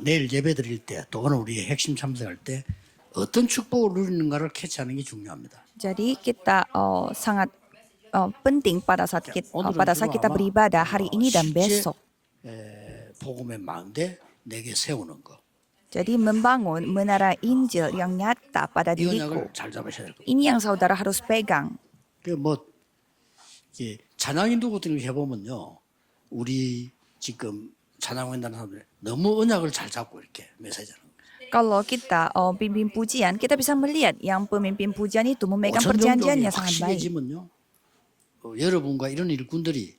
내일 예배 드릴 때 또는 우리 핵심 참석할 때 어떤 축복을 누리는가를 캐치하는 게 중요합니다. Jadi kita sangat penting pada saat 오늘은 주로 kita 아마 beribadah hari ini dan 실제 besok. 복음의 망대 내게 세우는 거. Jadi membangun menara Injil yang nyata pada 이 diriku. 언약을 잘 잡으셔야 될 겁니다. Ini yang saudara harus pegang. 그뭐 찬양 인도부터 해보면요, 우리 지금 찬양한다는 사람들 너무 언약을 잘 잡고 이렇게 메시지하는 거예요. Kalau kita pimpin pujian, kita bisa melihat yang pemimpin pujian itu memegang perjanjiannya sangat baik. 확실해지면요, 여러분과 이런 일꾼들이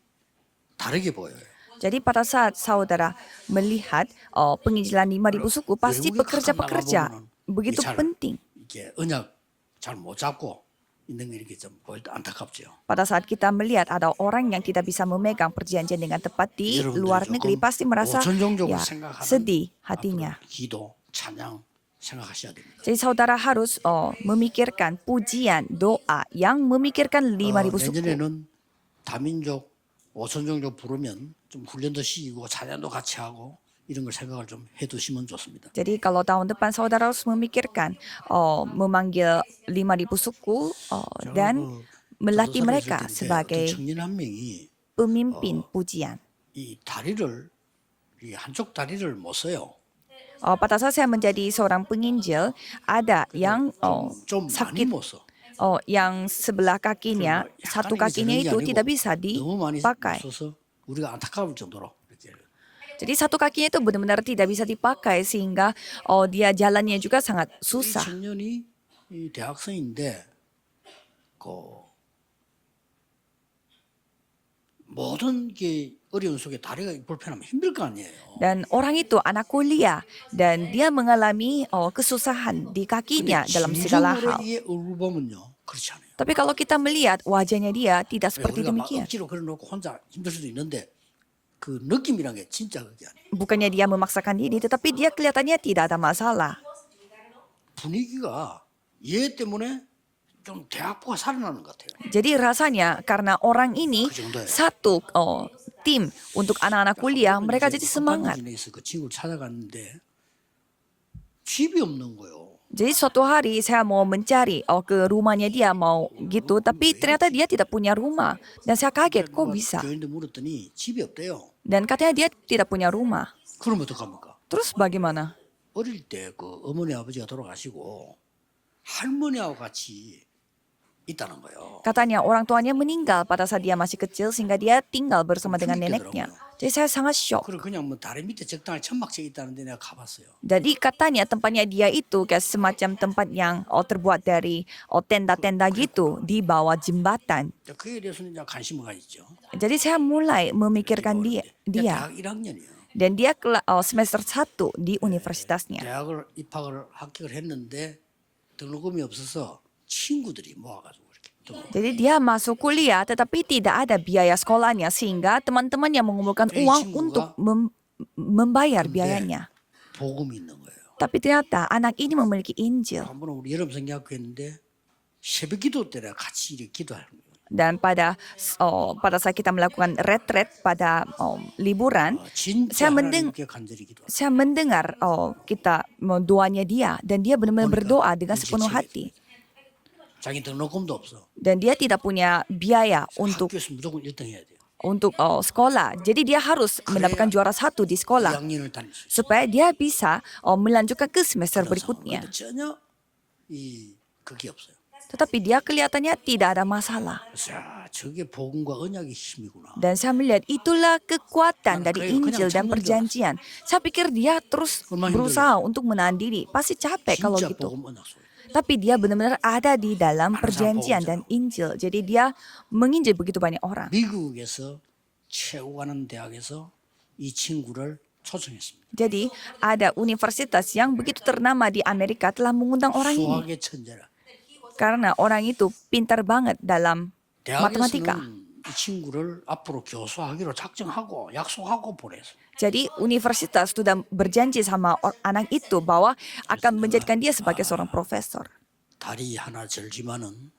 다르게 보여요. Jadi pada saat saudara melihat penginjilan 5.000 suku, pasti pekerja-pekerja begitu penting. 이게 언약 잘 못 잡고 있는 게 이렇게 좀 보일 때 안타깝죠. Pada saat kita melihat ada orang yang tidak bisa memegang perjanjian dengan tepat di luar negeri, pasti merasa ya, sedih hatinya. 기도, 찬양 생각하셔야 됩니다. Jadi saudara harus memikirkan pujian, doa yang memikirkan 5.000 suku. 내년에는 다민족, 오천종족 부르면 좀 훈련도 시키고 찬양도 같이 하고 이런 걸 생각을 좀 해두시면 좋습니다. Jadi kalau tahun depan saudara harus memikirkan memanggil 5.000 suku dan melatih mereka sebagai 청년 한 명이 pemimpin pujian. 이 다리를 이 한쪽 다리를 못 써요. Pada saat saya menjadi seorang penginjil, ada yang 좀 많이 sakit, 못 써. yang sebelah kakinya, satu kakinya itu tidak bisa 너무 많이 dipakai. 써서 우리가 안타까울 정도로 이렇게. Jadi satu kakinya itu benar-benar tidak bisa dipakai sehingga dia jalannya juga sangat 이 susah. 청년이 이 대학생인데 그 모든 게 어려운 속에 다리가 불편하면 힘들 거 아니에요. Dan orang itu anak kuliah dan dia mengalami kesusahan di kakinya dalam segala hal. 이 얼굴 보면요, 그렇지 않아요. Tapi kalau kita melihat wajahnya dia tidak seperti 우리가 막 demikian. 억지로 그려놓고 혼자 힘들 수도 있는데 그 느낌이란 게 진짜 그게 아니에요. Bukannya dia memaksakan diri, tetapi dia kelihatannya tidak ada masalah. 분위기가 얘 때문에 좀 대학부가 살아나는 것 같아요. Jadi rasanya karena orang ini satu tim untuk anak-anak kuliah, mereka jadi semangat. 그 친구를 찾아갔는데 집이 없는 거예요. Jadi suatu hari saya mau mencari ke rumahnya dia mau gitu, tapi ternyata dia tidak punya rumah. Dan saya kaget, kok bisa? 교인들 물었더니 집이 없대요. Dan katanya dia tidak punya rumah. 그럼 어떡합니까? Terus bagaimana? 어릴 때 그 어머니 아버지가 돌아가시고 할머니하고 같이 있다는 거예요. Katanya orang tuanya meninggal pada saat dia masih kecil sehingga dia tinggal bersama dengan neneknya. Jadi saya sangat shock. 그리고 그냥 뭐 다리 밑에 적당히 천막책 있다는데 내가 가봤어요. Jadi katanya tempatnya dia itu kayak semacam tempat yang terbuat dari tenda-tenda gitu di bawah jembatan. 그에 대해서는 이제 관심을 가졌죠. Jadi saya mulai memikirkan dia. 대학 1학년이에요. Dan dia semester 1 di universitasnya. 대학을 합격을 했는데 등록금이 없어서 친구들이 모아가지고 이렇게 등록. Jadi dia masuk kuliah tetapi tidak ada biaya sekolahnya sehingga teman-teman yang mengumpulkan uang untuk membayar biayanya. 복음이 있는 거예요. Tapi ternyata anak ini memiliki Injil. 한 번은 우리 여름 성경학교 했는데 새벽 기도 때 내가 같이 이렇게 기도하는 거예요. Dan pada saat kita melakukan retret pada liburan, 진짜 하나님께 간절히 기도하는 saya mendengar kita doanya dia dan dia benar-benar berdoa dengan sepenuh hati. 자기 등록금도 없어. Dan dia tidak punya biaya untuk 학교에서 무조건 1등 해야 돼요. sekolah. Jadi dia harus mendapatkan juara 1 di sekolah 2학년을 다닐 수 있어요. supaya dia bisa melanjutkan ke semester berikutnya. 근데 전혀 그게 없어요. Tetapi dia kelihatannya tidak ada masalah. 자, 저게 복음과 언약의 힘이구나. Dan saya melihat itulah kekuatan dari Injil dan perjanjian. Saya pikir dia terus berusaha untuk menahan diri. Pasti capek kalau 진짜 gitu. 복음 언약 속에. Tapi dia benar-benar ada di dalam perjanjian dan Injil. Jadi dia menginjil begitu banyak orang. 미국에서 최고 가는 대학에서 이 친구를 초청했습니다. Jadi ada universitas yang begitu ternama di Amerika telah mengundang orang ini. 수학의 천재라. Karena orang itu pintar banget dalam matematika. 대학에서는 이 친구를 앞으로 교수하기로 작정하고 약속하고 보냈어요. Jadi universitas sudah berjanji sama anak itu bahwa akan menjadikan dia sebagai seorang profesor. 다리 하나 절지만은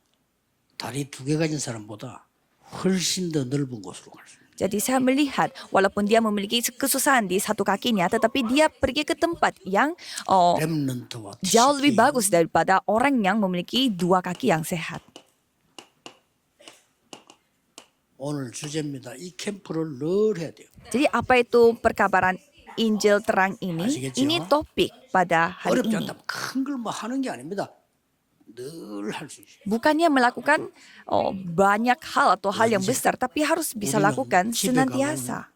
다리 2개 가진 사람보다 훨씬 더 넓은 곳으로 갈 수 있어요. Jadi saya melihat walaupun dia memiliki kesusahan di satu kakinya, tetapi dia pergi ke tempat yang 렘넌트와 jauh lebih TCK bagus daripada orang yang memiliki dua kaki yang sehat. 오늘 주제입니다. 이 캠프를 늘 해야 돼요. Jadi apa itu perkabaran Injil terang ini? 아시겠죠? Ini topik pada hari 어렵지 ini. 않다면 큰 걸 뭐 하는 게 아닙니다. 늘 할 수 있어요. Bukannya melakukan banyak hal atau hal yang besar, tapi harus bisa 우리는 lakukan 집에 senantiasa.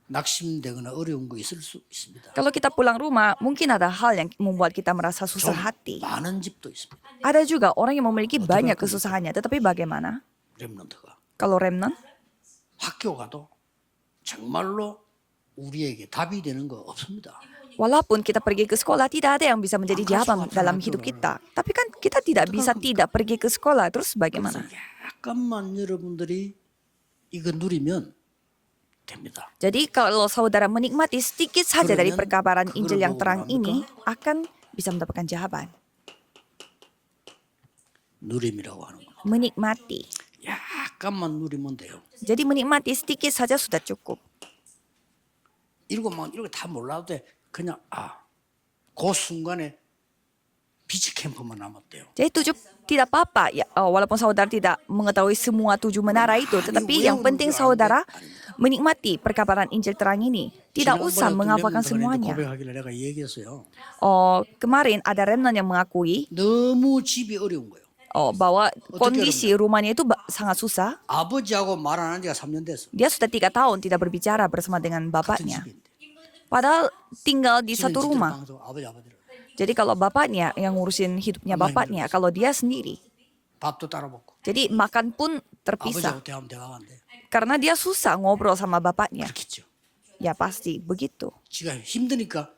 낙심되거나 어려운 거 있을 수 있습니다. Kalau kita pulang rumah, mungkin ada hal yang membuat kita merasa 좀 susah hati. 많은 집도 있습니다. Ada juga orang yang memiliki banyak kesusahannya, tetapi bagaimana? 렘넌트가 Kalau remnant, 학교 가도 정말로 우리에게 답이 되는 거 없습니다. walaupun kita pergi ke sekolah, tidak ada yang bisa menjadi jawaban dalam hidup kita. Tapi kan kita tidak bisa tidak pergi ke sekolah, terus bagaimana? 약간만 여러분들이 이거 누리면 됩니다. Jadi kalau saudara menikmati sedikit saja dari perkabaran Injil yang terang ini, akan bisa mendapatkan jawaban. 누림이라고 하는 거. Menikmati. 약간만 누리면 돼요. Jadi menikmati sedikit saja sudah cukup. 이렇게 다 몰라도 돼. 그냥 그 순간에 비치 캠프만 남았대요. Jadi tidak apa-apa ya, walaupun saudara tidak mengetahui semua 7 menara itu, tetapi yang penting saudara menikmati perkabaran Injil terang ini. Tidak usah menghafalkan semuanya. 고백하길래 내가 얘기했어요. Kemarin ada remnant yang mengakui 너무 집이 어려운 거예요. bahwa kondisi rumahnya itu sangat susah. 아버지하고 말 안 한 지가 3년 됐어. Dia sudah 3 tahun tidak berbicara bersama dengan 같은 bapaknya. 집인데. Padahal tinggal di 집은 satu 지들 rumah. 방에서 아버지를 Jadi kalau bapaknya yang ngurusin hidupnya bapaknya, kalau dia sendiri. 밥도 따로 먹고 Jadi makan pun terpisah. 아버지하고 대하면 대화가 안 돼. Karena dia susah ngobrol sama bapaknya. 그렇겠죠. Ya pasti begitu. 지가 힘드니까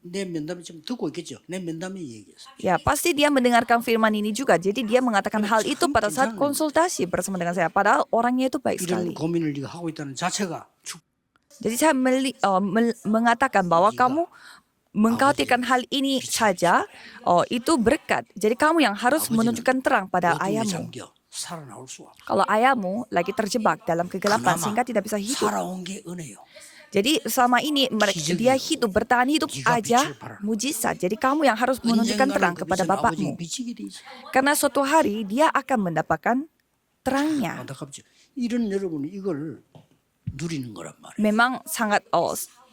내 면담을 좀 듣고 있겠죠. 내 면담에 얘기했어. Ya pasti dia mendengarkan firman ini juga. Jadi dia mengatakan hal itu pada saat konsultasi bersama dengan saya. Padahal orangnya itu baik sekali. 이런 고민을 네가 하고 있다는 자체가 Jadi saya mengatakan bahwa kamu mengkhawatirkan hal ini saja, itu berkat. Jadi kamu yang harus menunjukkan terang pada 어둠에 ayahmu. 잠겨 살아나올 수가 없어. Kalau ayahmu lagi terjebak dalam kegelapan sehingga tidak bisa hidup. 살아온 게 은혜요. Jadi selama ini dia hidup, bertahan hidup aja mujizat. Jadi kamu yang harus menunjukkan terang kepada bapakmu. 비치게 돼 있어. Karena suatu hari dia akan mendapatkan terangnya. 안타깝죠. 이런 여러분이 이걸 누리는 거란 말이에요. Memang sangat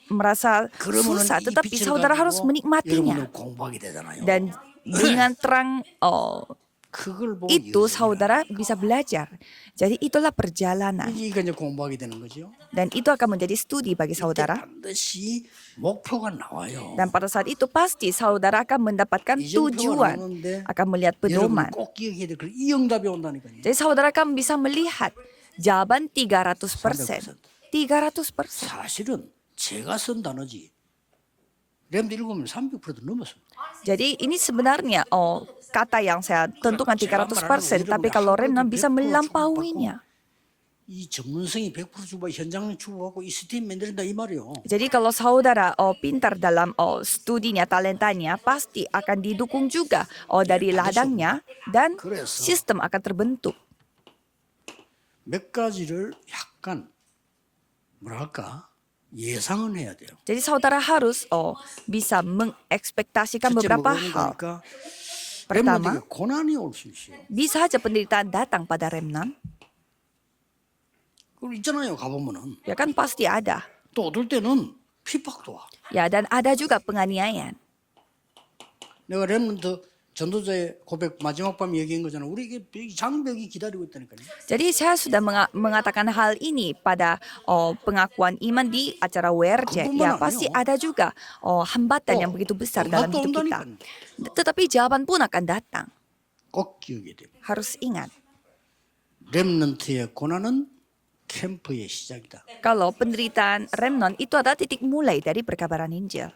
merasa 그러면은 susah, 이 tetapi 빛을 saudara harus 가지고 menikmatinya. 여러분은 공부하게 되잖아요. Dan dengan terang 그걸 보고 itu saudara bisa belajar. Jadi itulah perjalanan. 이게 이제 공부하게 되는 거죠. Dan itu akan menjadi studi bagi saudara. 반드시 목표가 나와요. Dan pada saat itu pasti saudara akan mendapatkan 이 목표가 tujuan, 나오는데 akan melihat 여러분 pedoman. 꼭 기억해야 돼. 이 응답이 온다니까요. Jadi saudara akan bisa melihat jawaban 300%. 300%. 사실은 제가 쓴 단어지. 램드 읽으면 300%도 넘었습니다. Jadi ini sebenarnya kata yang saya tentukan 300%, tapi kalau remnant bisa melampauinya. 이 전문성이 100% 주고 현장 주고하고 이 시스템 만든다 이 말이요. Jadi kalau saudara pintar dalam studinya, talentanya, pasti akan didukung juga dari ladangnya dan sistem akan terbentuk. 몇 가지를 약간 뭐랄까 예상은 해야 돼요. Jadi saudara harus bisa mengekspektasikan 첫째 beberapa 뭐가 hal. 그러니까 Pertama, 렘넌트에게 고난이 올 수 있어요. bisa saja penderitaan datang pada remnant. 그리고 있잖아요. 가보면은 Ya kan pasti ada. 또 어떨 때는 핍박도 와. Ya dan ada juga penganiayaan. 내가 렘넌트 전도자의 고백 마지막 밤 얘기한 거잖아. 우리에게 장벽이 기다리고 있다니까요. Jadi saya sudah mengatakan hal ini pada pengakuan iman di acara WRJ. Ya pasti ada juga hambatan yang begitu besar dalam hidup kita. Tetapi jawaban pun akan datang. 꼭 기억해야 돼요. Harus ingat. 렘넌트의 고난은 캠프의 시작이다. Kalau penderitaan remnant itu adalah titik mulai dari perkabaran Injil.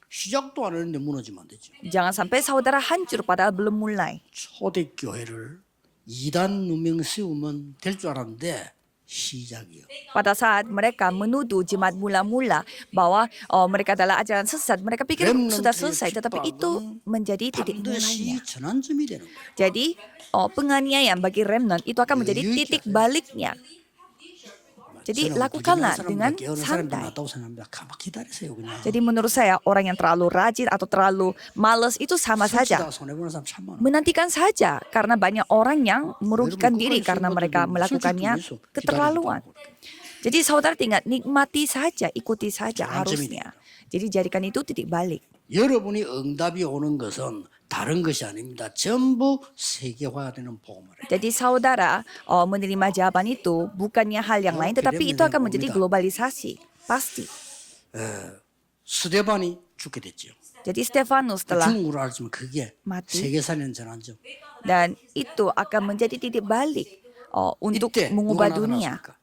시작도 안 했는데 무너지면 안 되죠. Jangan sampai saudara hancur padahal belum mulai. 초대교회를 2단 누명 세우면 될 줄 알았는데 시작이요. Pada saat mereka menuduh jemaat mula-mula bahwa mereka adalah ajaran sesat, mereka pikir sudah selesai, tetapi itu menjadi titik mulainya. 반드시 전환점이 되는 거예요. Jadi penganiayaan bagi remnant itu akan menjadi titik baliknya. Jadi 저는 lakukanlah 부지런한 dengan 사람보다 게으른 사람이 더 santai. 낫다고 생각합니다. 가만 기다리세요 그냥. Jadi menurut saya orang yang terlalu rajin atau terlalu malas itu sama saja. 설치다가 손해보는 사람 참 많아. Menantikan saja karena banyak orang yang merugikan diri karena mereka melakukannya keterlaluan. Jadi saudara tinggal nikmati saja, ikuti saja harusnya. Jadi jadikan itu titik balik. 여러분이 응답이 오는 것은 다른 것이 아닙니다. 전부 세계화되는 복음을 해요. Jadi saudara menerima jawaban itu bukannya hal yang lain, tetapi itu akan menjadi globalisasi. Pasti. 스데반이 죽게 됐죠. Jadi Stefanus telah 중국으로 알지만 그게 mati. 세계사는 전환점. Dan itu akan menjadi titik balik untuk 이때 mengubah 누가 dunia. 나타났습니까?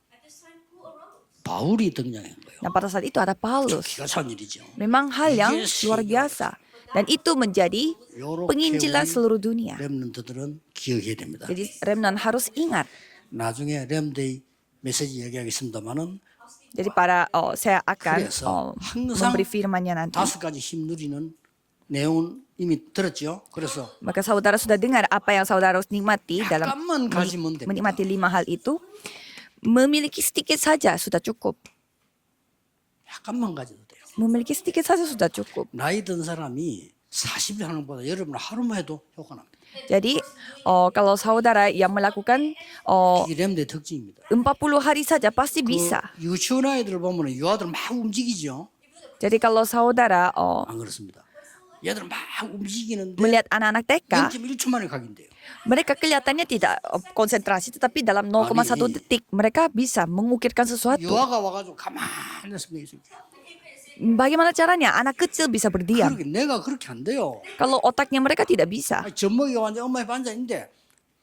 바울이 등장한 거예요. Dan pada saat itu ada Paulus. 기가 찬 일이죠. Memang hal yang luar biasa. Dan itu menjadi penginjilan seluruh dunia. 렘넌트들은 기억해야 됩니다. Jadi remnant harus ingat. 나중에 렘데이 메시지 얘기하겠습니다만은 Jadi saya akan 그래서 항상 memberi firmannya nanti. 5가지 힘 누리는 내용은 이미 들었죠. 그래서 Maka saudara sudah dengar apa yang saudara harus nikmati dalam 약간만 가지면 됩니다. menikmati 5 hal itu. Memiliki sedikit saja sudah cukup. 약간만 가져도 돼요. Memiliki sedikit saja sudah cukup. 나이 든 사람이 40일 하는 것보다 여러분 하루만 해도 효과 납니다. Jadi kalau saudara yang melakukan 이게 렘데이 특징입니다. 40 hari saja pasti bisa. 유치원 아이들 보면 유아들 막 움직이죠. Jadi kalau saudara 안 그렇습니다. 얘들 막 움직이는데 melihat anak-anak TK, 0.1초 만에 각인돼요. mereka kelihatannya tidak konsentrasi, tetapi dalam 0,1 detik mereka bisa mengukirkan sesuatu. 유아가 와가지고 가만히 있으면 있습니다. Bagaimana caranya anak kecil bisa berdiam? 그러게 내가 그렇게 안 돼요. Kalau otaknya mereka tidak bisa. 젖먹이가 완전 엄마 옆에 앉아있는데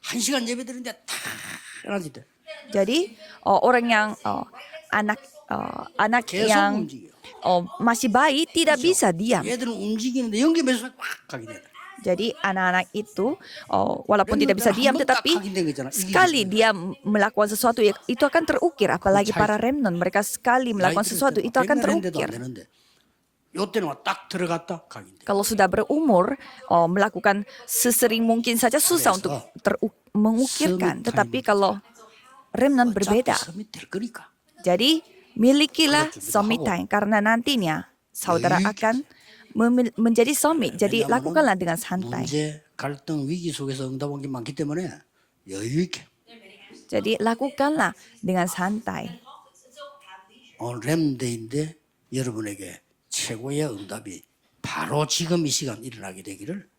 1시간 예배 드리는데 탁 앉아있대. Jadi orang yang anak 계속 yang 움직여요. masih bayi tidak bisa diam. 얘들은 움직이는데 연기 매수가 꽉 가게 돼. Jadi anak-anak itu walaupun tidak bisa diam, tetapi sekali dia melakukan sesuatu itu akan terukir. Apalagi para remnant, mereka sekali melakukan sesuatu itu akan terukir. 요때는 딱 들어갔다 각인돼. Kalau sudah berumur melakukan sesering mungkin saja susah untuk mengukirkan. Tetapi kalau remnant berbeda. 될 거니까. Jadi milikilah summit time karena nantinya saudara akan menjadi summit. Jadi lakukanlah dengan santai. 문제, 갈등, 위기 속에서 응답 온 게 많기 때문에 여유 있게. Jadi lakukanlah dengan santai. 오늘 렘데이인데 여러분에게 최고의 응답이 바로 지금 이 시간 일어나게 되기를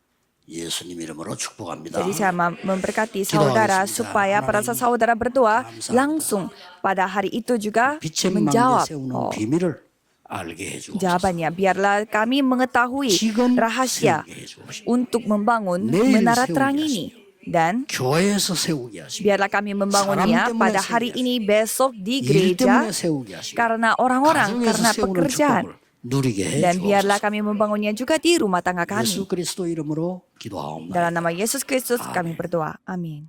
예수님 이름으로 축복합니다. Jadi saya memberkati saudara supaya pada saat saudara berdoa langsung pada hari itu juga 빛의 menjawab 망대 세우는 비밀을 알게 해주옵소서. jawabannya. Biarlah kami mengetahui 지금 rahasia 세우게 해주옵소서. untuk membangun 내일 menara 세우게 terang ini. Dan 교회에서 세우게 하시고 biarlah kami membangunnya 사람 때문에 pada hari 세우게 ini besok di 일 gereja 때문에 세우게 하시고 karena orang-orang, 가정에서 karena 세우는 pekerjaan. 축복을 누리게 Dan biarlah 해주옵소서. kami membangunnya juga di rumah tangga 예수 kami. 그리스도 이름으로 기도하옵나이다. Dalam nama Yesus Kristus kami berdoa. Amin.